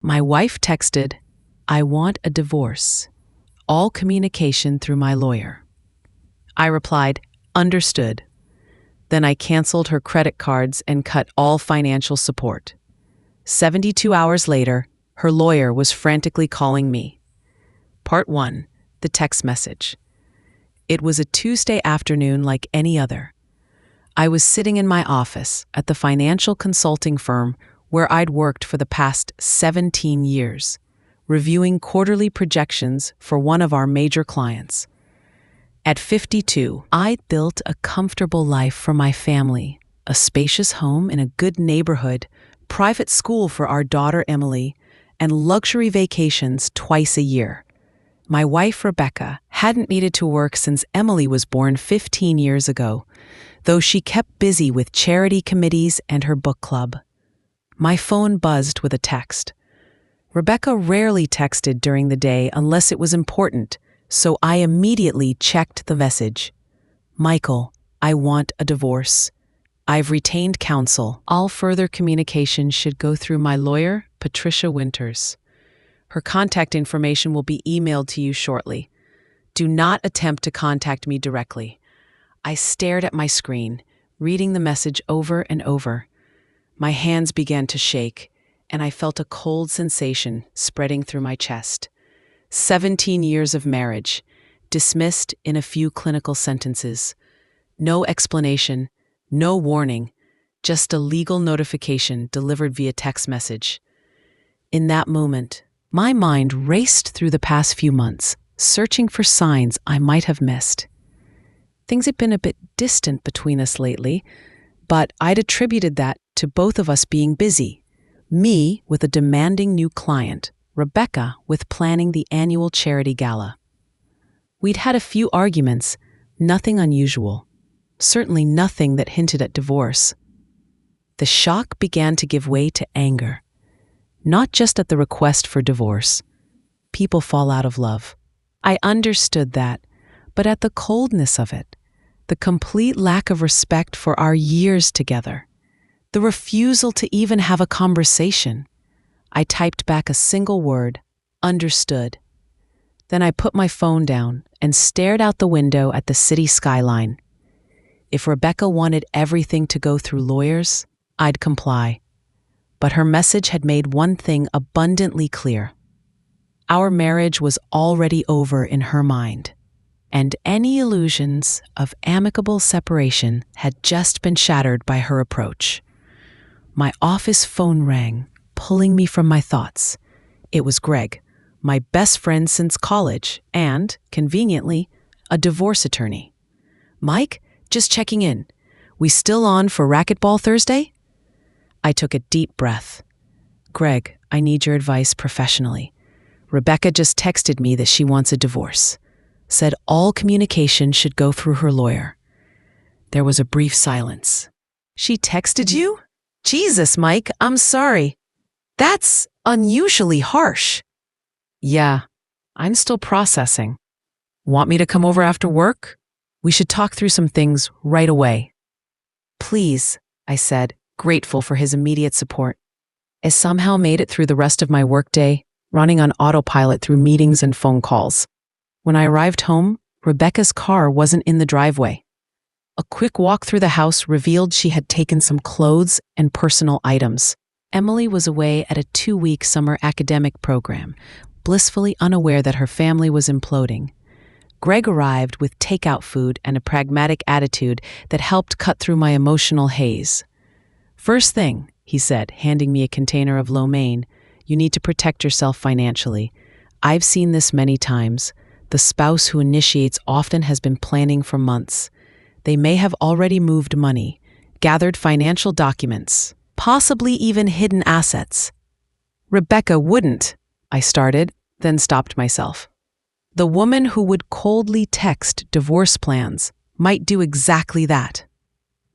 My wife texted, "I want a divorce. All communication through my lawyer." I replied, "Understood." Then I canceled her credit cards and cut all financial support. 72 hours later, her lawyer was frantically calling me. Part 1. The text message. It was a Tuesday afternoon like any other. I was sitting in my office at the financial consulting firm where I'd worked for the past 17 years, reviewing quarterly projections for one of our major clients. At 52, I'd built a comfortable life for my family, a spacious home in a good neighborhood, private school for our daughter Emily, and luxury vacations twice a year. My wife, Rebecca, hadn't needed to work since Emily was born 15 years ago, though she kept busy with charity committees and her book club. My phone buzzed with a text. Rebecca rarely texted during the day unless it was important, so I immediately checked the message. "Michael, I want a divorce. I've retained counsel. All further communication should go through my lawyer, Patricia Winters. Her contact information will be emailed to you shortly. Do not attempt to contact me directly." I stared at my screen, reading the message over and over. My hands began to shake, and I felt a cold sensation spreading through my chest. 17 years of marriage, dismissed in a few clinical sentences. No explanation, no warning, just a legal notification delivered via text message. In that moment, my mind raced through the past few months, searching for signs I might have missed. Things had been a bit distant between us lately, but I'd attributed that to both of us being busy. Me with a demanding new client, Rebecca with planning the annual charity gala. We'd had a few arguments, nothing unusual, certainly nothing that hinted at divorce. The shock began to give way to anger, not just at the request for divorce. People fall out of love. I understood that, but at the coldness of it, the complete lack of respect for our years together, the refusal to even have a conversation. I typed back a single word, "Understood." Then I put my phone down and stared out the window at the city skyline. If Rebecca wanted everything to go through lawyers, I'd comply. But her message had made one thing abundantly clear. Our marriage was already over in her mind, and any illusions of amicable separation had just been shattered by her approach. My office phone rang, pulling me from my thoughts. It was Greg, my best friend since college and, conveniently, a divorce attorney. "Mike, just checking in. We still on for racquetball Thursday?" I took a deep breath. "Greg, I need your advice professionally. Rebecca just texted me that she wants a divorce. Said all communication should go through her lawyer." There was a brief silence. "She texted you? Jesus, Mike, I'm sorry. That's unusually harsh." "Yeah, I'm still processing. Want me to come over after work? We should talk through some things right away." "Please," I said, grateful for his immediate support. I somehow made it through the rest of my workday, running on autopilot through meetings and phone calls. When I arrived home, Rebecca's car wasn't in the driveway. A quick walk through the house revealed she had taken some clothes and personal items. Emily was away at a 2-week summer academic program, blissfully unaware that her family was imploding. Greg arrived with takeout food and a pragmatic attitude that helped cut through my emotional haze. "First thing," he said, handing me a container of lo mein, "you need to protect yourself financially. I've seen this many times. The spouse who initiates often has been planning for months. They may have already moved money, gathered financial documents, possibly even hidden assets." "Rebecca wouldn't," I started, then stopped myself. The woman who would coldly text divorce plans might do exactly that.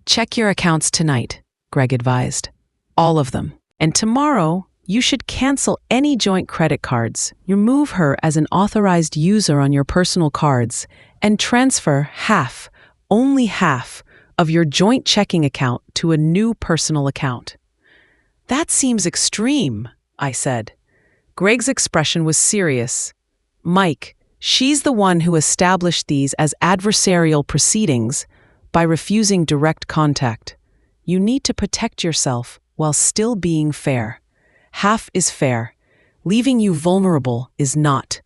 "Check your accounts tonight," Greg advised. "All of them. And tomorrow, you should cancel any joint credit cards, remove her as an authorized user on your personal cards, and transfer half, only half, of your joint checking account to a new personal account." "That seems extreme," I said. Greg's expression was serious. Mike, she's the one who established these as adversarial proceedings by refusing direct contact. You need to protect yourself while still being fair. Half is fair. Leaving you vulnerable is not.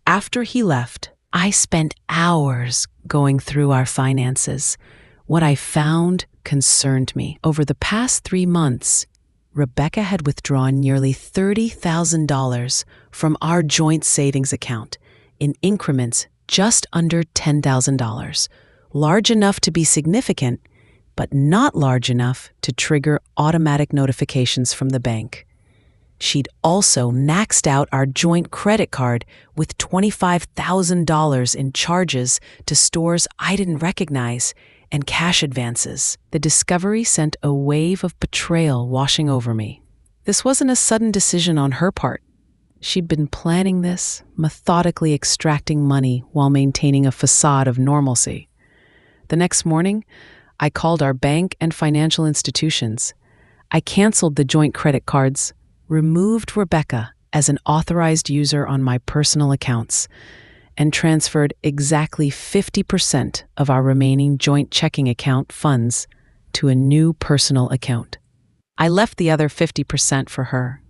After he left, I spent hours going through our finances. What I found concerned me. Over the past 3 months, Rebecca had withdrawn nearly $30,000 from our joint savings account in increments just under $10,000, large enough to be significant, but not large enough to trigger automatic notifications from the bank. She'd also maxed out our joint credit card with $25,000 in charges to stores I didn't recognize and cash advances. The discovery sent a wave of betrayal washing over me. This wasn't a sudden decision on her part. She'd been planning this, methodically extracting money while maintaining a facade of normalcy. The next morning, I called our bank and financial institutions. I canceled the joint credit cards, removed Rebecca as an authorized user on my personal accounts, and transferred exactly 50% of our remaining joint checking account funds to a new personal account. I left the other 50% for her.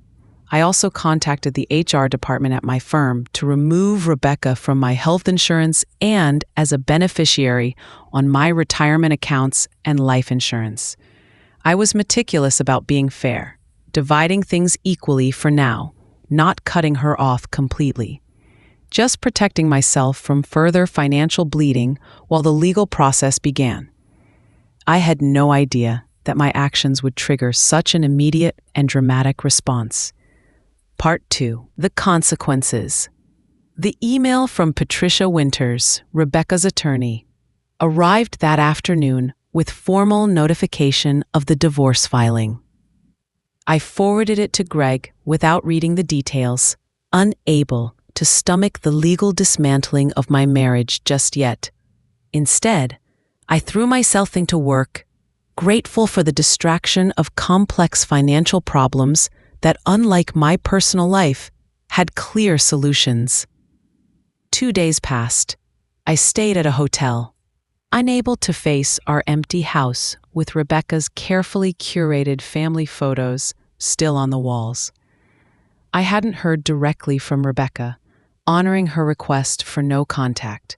I also contacted the HR department at my firm to remove Rebecca from my health insurance and as a beneficiary on my retirement accounts and life insurance. I was meticulous about being fair, dividing things equally for now, not cutting her off completely. Just protecting myself from further financial bleeding while the legal process began. I had no idea that my actions would trigger such an immediate and dramatic response. Part 2. The consequences. The email from Patricia Winters, Rebecca's attorney, arrived that afternoon with formal notification of the divorce filing. I forwarded it to Greg without reading the details, unable to stomach the legal dismantling of my marriage just yet. Instead, I threw myself into work, grateful for the distraction of complex financial problems that, unlike my personal life, had clear solutions. 2 days passed. I stayed at a hotel, unable to face our empty house with Rebecca's carefully curated family photos still on the walls. I hadn't heard directly from Rebecca, honoring her request for no contact.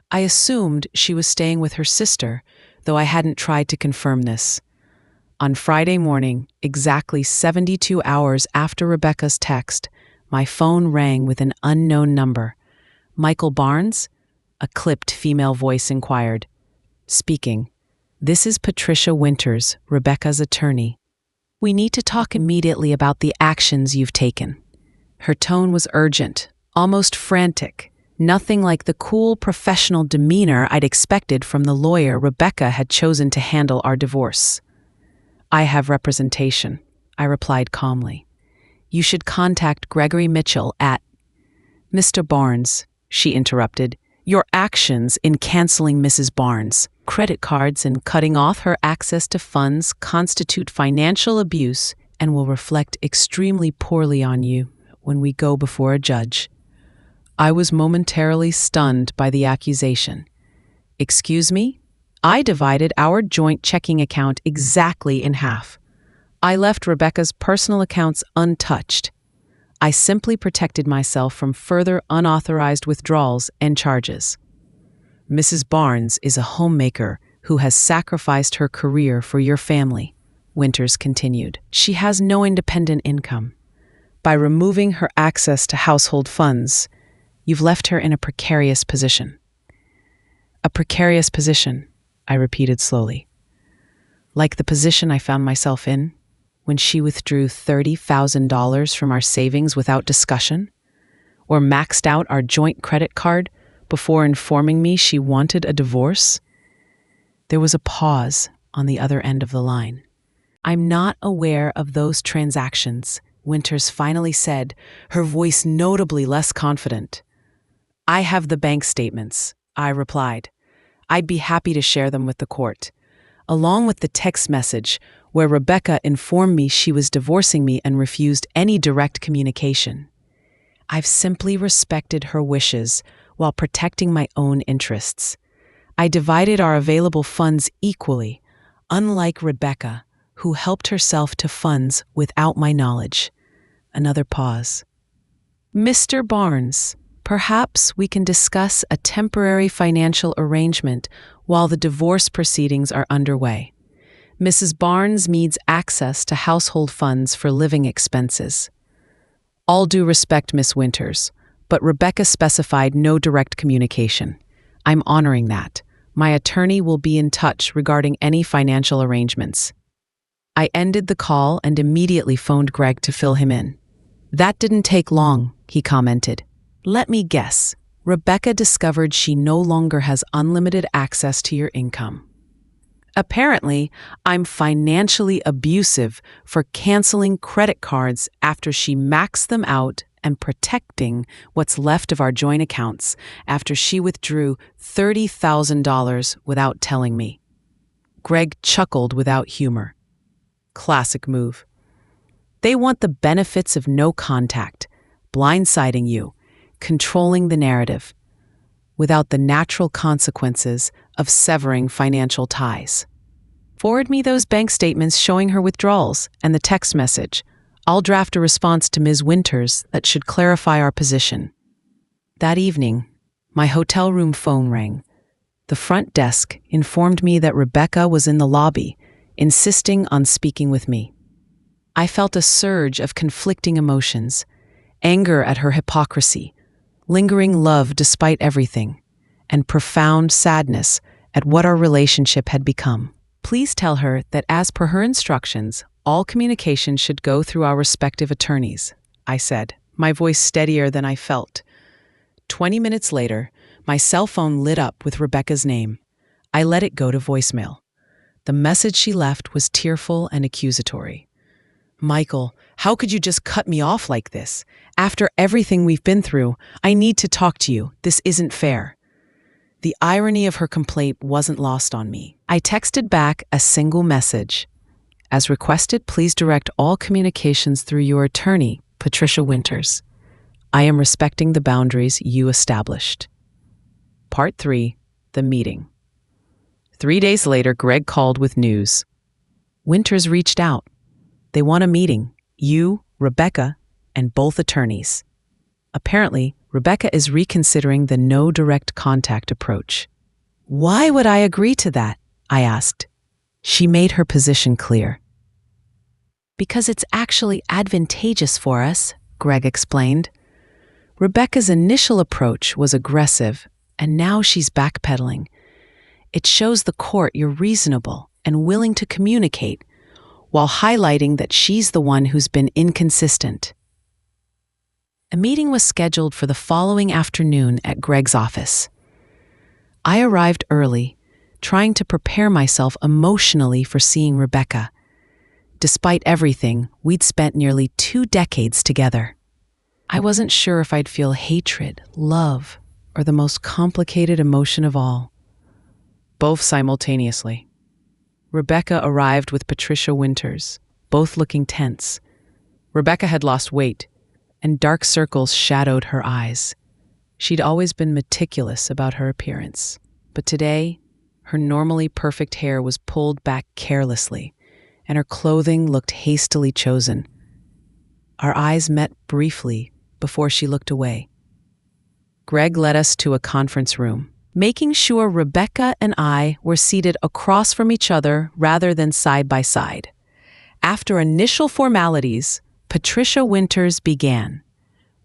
I assumed she was staying with her sister, though I hadn't tried to confirm this. On Friday morning, exactly 72 hours after Rebecca's text, my phone rang with an unknown number. Michael Barnes? A clipped female voice inquired. Speaking. This is Patricia Winters, Rebecca's attorney. We need to talk immediately about the actions you've taken. Her tone was urgent, almost frantic, nothing like the cool professional demeanor I'd expected from the lawyer Rebecca had chosen to handle our divorce. I have representation, I replied calmly. You should contact Gregory Mitchell at... Mr. Barnes, she interrupted, your actions in canceling Mrs. Barnes' credit cards and cutting off her access to funds constitute financial abuse and will reflect extremely poorly on you when we go before a judge. I was momentarily stunned by the accusation. Excuse me? I divided our joint checking account exactly in half. I left Rebecca's personal accounts untouched. I simply protected myself from further unauthorized withdrawals and charges. Mrs. Barnes is a homemaker who has sacrificed her career for your family, Winters continued. She has no independent income. By removing her access to household funds, you've left her in a precarious position. A precarious position, I repeated slowly. Like the position I found myself in when she withdrew $30,000 from our savings without discussion, or maxed out our joint credit card before informing me she wanted a divorce. There was a pause on the other end of the line. I'm not aware of those transactions, Winters finally said, her voice notably less confident. I have the bank statements, I replied. I'd be happy to share them with the court, along with the text message where Rebecca informed me she was divorcing me and refused any direct communication. I've simply respected her wishes while protecting my own interests. I divided our available funds equally, unlike Rebecca, who helped herself to funds without my knowledge. Another pause. Mr. Barnes, perhaps we can discuss a temporary financial arrangement while the divorce proceedings are underway. Mrs. Barnes needs access to household funds for living expenses. All due respect, Miss Winters, but Rebecca specified no direct communication. I'm honoring that. My attorney will be in touch regarding any financial arrangements. I ended the call and immediately phoned Greg to fill him in. That didn't take long, he commented. Let me guess. Rebecca discovered she no longer has unlimited access to your income. Apparently, I'm financially abusive for canceling credit cards after she maxed them out and protecting what's left of our joint accounts after she withdrew $30,000 without telling me. Greg chuckled without humor. Classic move. They want the benefits of no contact, blindsiding you, controlling the narrative, without the natural consequences of severing financial ties. Forward me those bank statements showing her withdrawals and the text message. I'll draft a response to Ms. Winters that should clarify our position. That evening, my hotel room phone rang. The front desk informed me that Rebecca was in the lobby, insisting on speaking with me. I felt a surge of conflicting emotions, anger at her hypocrisy, lingering love despite everything, and profound sadness at what our relationship had become. Please tell her that as per her instructions, all communication should go through our respective attorneys, I said, my voice steadier than I felt. 20 minutes later, my cell phone lit up with Rebecca's name. I let it go to voicemail. The message she left was tearful and accusatory. Michael, how could you just cut me off like this? After everything we've been through, I need to talk to you. This isn't fair. The irony of her complaint wasn't lost on me. I texted back a single message. As requested, please direct all communications through your attorney, Patricia Winters. I am respecting the boundaries you established. Part 3, the meeting. 3 days later, Greg called with news. Winters reached out. They want a meeting, you, Rebecca, and both attorneys. Apparently, Rebecca is reconsidering the no direct contact approach. Why would I agree to that? I asked. She made her position clear. Because it's actually advantageous for us, Greg explained. Rebecca's initial approach was aggressive, and now she's backpedaling. It shows the court you're reasonable and willing to communicate, while highlighting that she's the one who's been inconsistent. A meeting was scheduled for the following afternoon at Greg's office. I arrived early, trying to prepare myself emotionally for seeing Rebecca. Despite everything, we'd spent nearly 2 decades together. I wasn't sure if I'd feel hatred, love, or the most complicated emotion of all. Both simultaneously. Rebecca arrived with Patricia Winters, both looking tense. Rebecca had lost weight, and dark circles shadowed her eyes. She'd always been meticulous about her appearance, but today, her normally perfect hair was pulled back carelessly, and her clothing looked hastily chosen. Our eyes met briefly before she looked away. Greg led us to a conference room, making sure Rebecca and I were seated across from each other rather than side by side. After initial formalities, Patricia Winters began.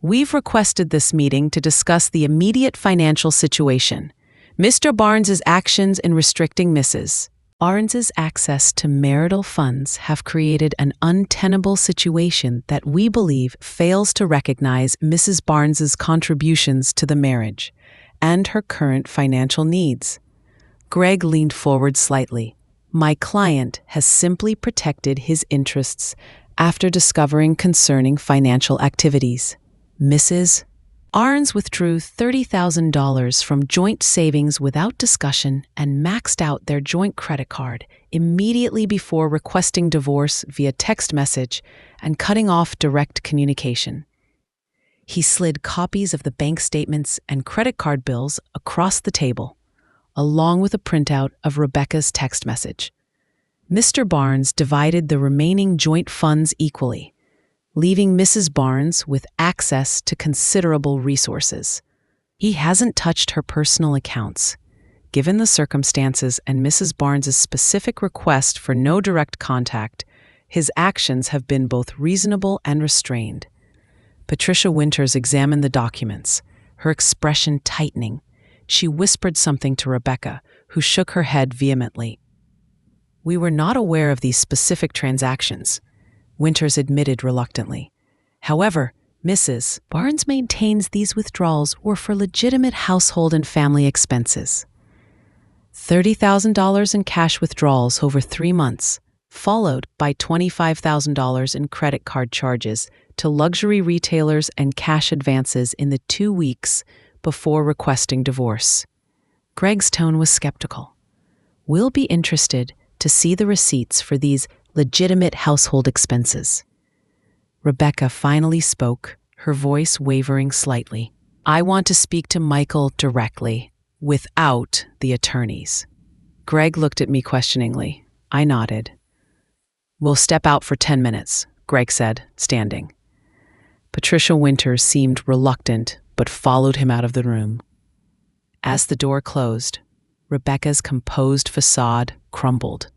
We've requested this meeting to discuss the immediate financial situation. Mr. Barnes's actions in restricting Mrs. Barnes's access to marital funds have created an untenable situation that we believe fails to recognize Mrs. Barnes's contributions to the marriage and her current financial needs. Greg leaned forward slightly. My client has simply protected his interests after discovering concerning financial activities. Mrs. Barnes withdrew $30,000 from joint savings without discussion and maxed out their joint credit card immediately before requesting divorce via text message and cutting off direct communication. He slid copies of the bank statements and credit card bills across the table, along with a printout of Rebecca's text message. Mr. Barnes divided the remaining joint funds equally, leaving Mrs. Barnes with access to considerable resources. He hasn't touched her personal accounts. Given the circumstances and Mrs. Barnes's specific request for no direct contact, his actions have been both reasonable and restrained. Patricia Winters examined the documents, her expression tightening. She whispered something to Rebecca, who shook her head vehemently. "We were not aware of these specific transactions," Winters admitted reluctantly. "However, Mrs. Barnes maintains these withdrawals were for legitimate household and family expenses. $30,000 in cash withdrawals over 3 months, followed by $25,000 in credit card charges to luxury retailers and cash advances in the 2 weeks before requesting divorce." Greg's tone was skeptical. "We'll be interested to see the receipts for these legitimate household expenses." Rebecca finally spoke, her voice wavering slightly. "I want to speak to Michael directly, without the attorneys." Greg looked at me questioningly. I nodded. "We'll step out for 10 minutes, Greg said, standing. Patricia Winters seemed reluctant, but followed him out of the room. As the door closed, Rebecca's composed facade crumbled.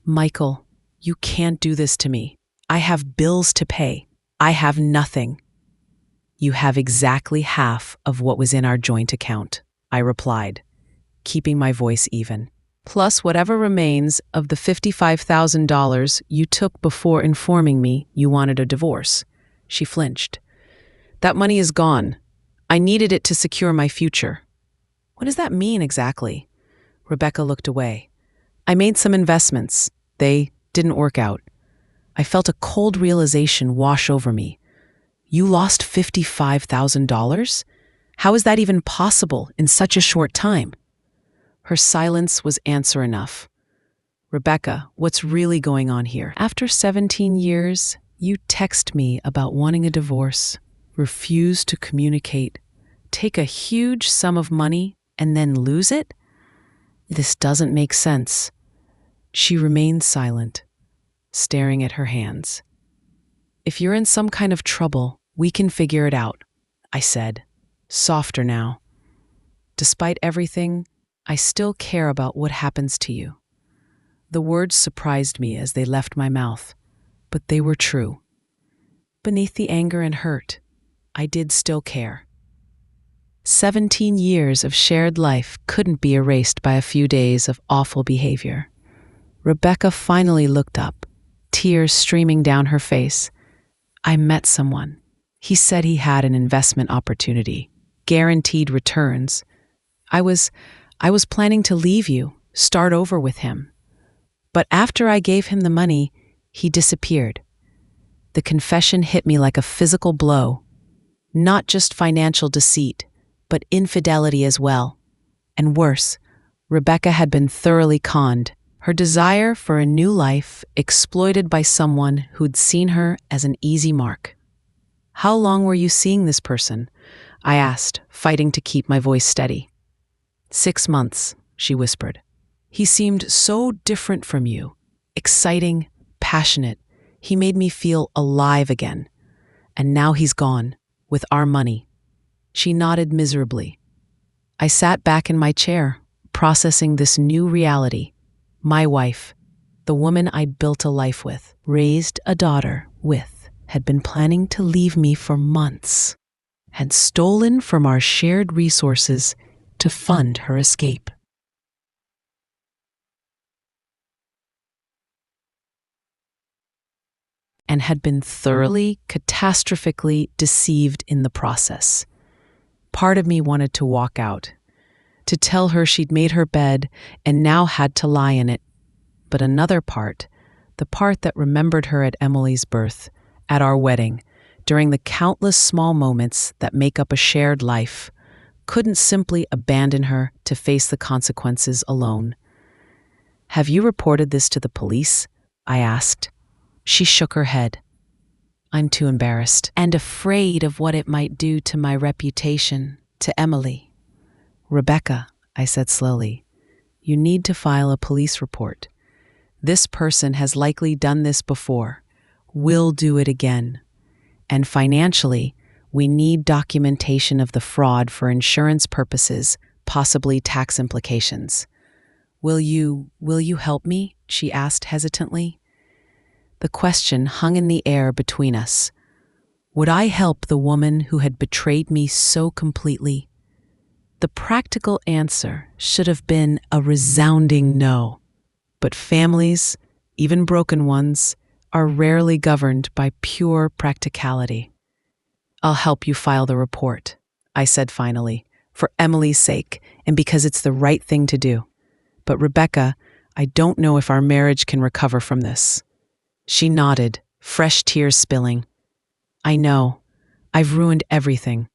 "Michael, you can't do this to me. I have bills to pay. I have nothing." "You have exactly half of what was in our joint account," I replied, keeping my voice even. "Plus whatever remains of the $55,000 you took before informing me you wanted a divorce." She flinched. "That money is gone. I needed it to secure my future." "What does that mean exactly?" Rebecca looked away. "I made some investments. They didn't work out." I felt a cold realization wash over me. "You lost $55,000? How is that even possible in such a short time?" Her silence was answer enough. "Rebecca, what's really going on here? After 17 years, you text me about wanting a divorce, refuse to communicate, take a huge sum of money, and then lose it? This doesn't make sense." She remained silent, staring at her hands. "If you're in some kind of trouble, we can figure it out," I said, softer now. "Despite everything, I still care about what happens to you." The words surprised me as they left my mouth, but they were true. Beneath the anger and hurt, I did still care. 17 years of shared life couldn't be erased by a few days of awful behavior. Rebecca finally looked up, tears streaming down her face. "I met someone. He said he had an investment opportunity, guaranteed returns. I was planning to leave you, start over with him. But after I gave him the money, he disappeared." The confession hit me like a physical blow. Not just financial deceit, but infidelity as well. And worse, Rebecca had been thoroughly conned, her desire for a new life exploited by someone who'd seen her as an easy mark. "How long were you seeing this person?" I asked, fighting to keep my voice steady. 6 months, she whispered. "He seemed so different from you, exciting, passionate. He made me feel alive again. And now he's gone, with our money." She nodded miserably. I sat back in my chair, processing this new reality. My wife, the woman I'd built a life with, raised a daughter with, had been planning to leave me for months, had stolen from our shared resources to fund her escape. And had been thoroughly, catastrophically deceived in the process. Part of me wanted to walk out, to tell her she'd made her bed and now had to lie in it. But another part, the part that remembered her at Emily's birth, at our wedding, during the countless small moments that make up a shared life, couldn't simply abandon her to face the consequences alone. "Have you reported this to the police?" I asked. She shook her head. I'm too embarrassed and afraid of what it might do to my reputation, to Emily. Rebecca, I said slowly, you need to file a police report. This person has likely done this before, will do it again. And financially, we need documentation of the fraud for insurance purposes, possibly tax implications. Will you help me? She asked hesitantly. The question hung in the air between us. Would I help the woman who had betrayed me so completely? The practical answer should have been a resounding no. But families, even broken ones, are rarely governed by pure practicality. I'll help you file the report, I said finally, for Emily's sake and because it's the right thing to do. But Rebecca, I don't know if our marriage can recover from this. She nodded, fresh tears spilling. I know. I've ruined everything.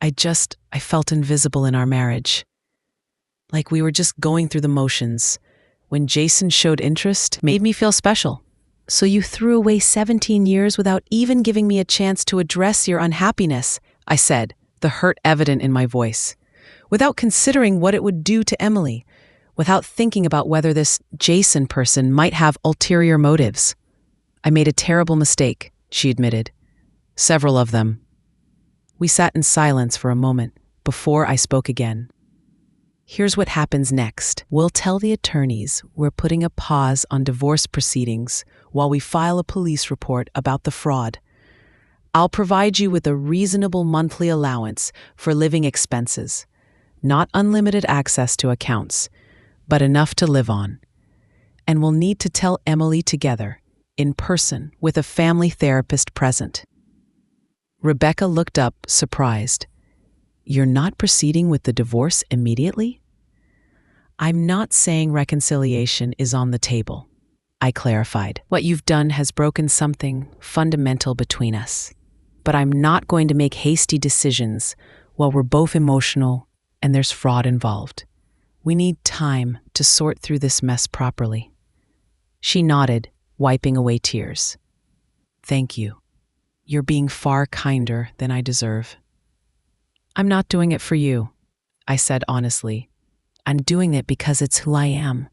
I felt invisible in our marriage. Like we were just going through the motions. When Jason showed interest, made me feel special. So you threw away 17 years without even giving me a chance to address your unhappiness, I said, the hurt evident in my voice. Without considering what it would do to Emily. Without thinking about whether this Jason person might have ulterior motives. I made a terrible mistake, she admitted. Several of them. We sat in silence for a moment before I spoke again. Here's what happens next. We'll tell the attorneys we're putting a pause on divorce proceedings while we file a police report about the fraud. I'll provide you with a reasonable monthly allowance for living expenses. Not unlimited access to accounts, but enough to live on. And we'll need to tell Emily together, in person, with a family therapist present. Rebecca looked up, surprised. You're not proceeding with the divorce immediately? I'm not saying reconciliation is on the table, I clarified. What you've done has broken something fundamental between us. But I'm not going to make hasty decisions while we're both emotional and there's fraud involved. We need time to sort through this mess properly. She nodded, wiping away tears. Thank you. You're being far kinder than I deserve. I'm not doing it for you, I said honestly. I'm doing it because it's who I am,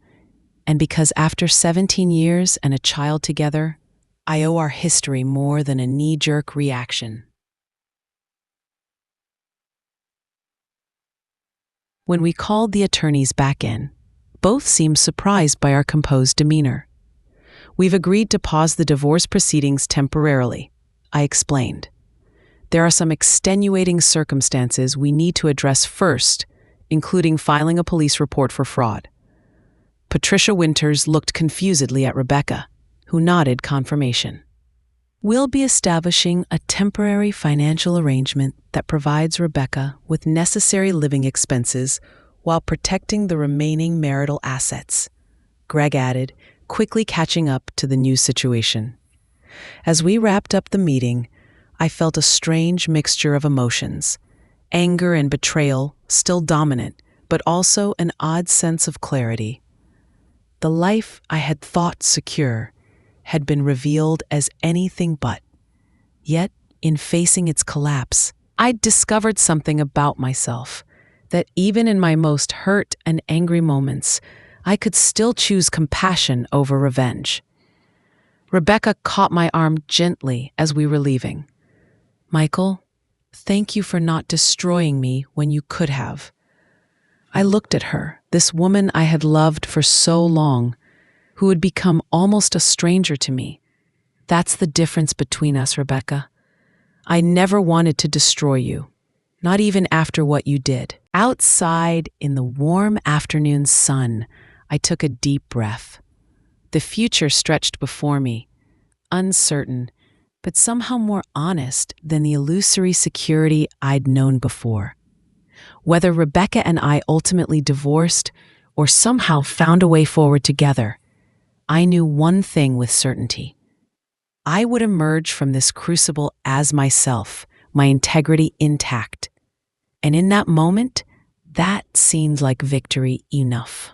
and because after 17 years and a child together, I owe our history more than a knee-jerk reaction. When we called the attorneys back in, both seemed surprised by our composed demeanor. We've agreed to pause the divorce proceedings temporarily, I explained. There are some extenuating circumstances we need to address first, including filing a police report for fraud. Patricia Winters looked confusedly at Rebecca, who nodded confirmation. We'll be establishing a temporary financial arrangement that provides Rebecca with necessary living expenses while protecting the remaining marital assets, Greg added, quickly catching up to the new situation. As we wrapped up the meeting, I felt a strange mixture of emotions. Anger and betrayal, still dominant, but also an odd sense of clarity. The life I had thought secure had been revealed as anything but. Yet, in facing its collapse, I'd discovered something about myself, that even in my most hurt and angry moments, I could still choose compassion over revenge. Rebecca caught my arm gently as we were leaving. Michael, thank you for not destroying me when you could have. I looked at her, this woman I had loved for so long, who had become almost a stranger to me. That's the difference between us, Rebecca. I never wanted to destroy you, not even after what you did. Outside, in the warm afternoon sun, I took a deep breath. The future stretched before me, uncertain, but somehow more honest than the illusory security I'd known before. Whether Rebecca and I ultimately divorced or somehow found a way forward together, I knew one thing with certainty. I would emerge from this crucible as myself, my integrity intact. And in that moment, that seemed like victory enough.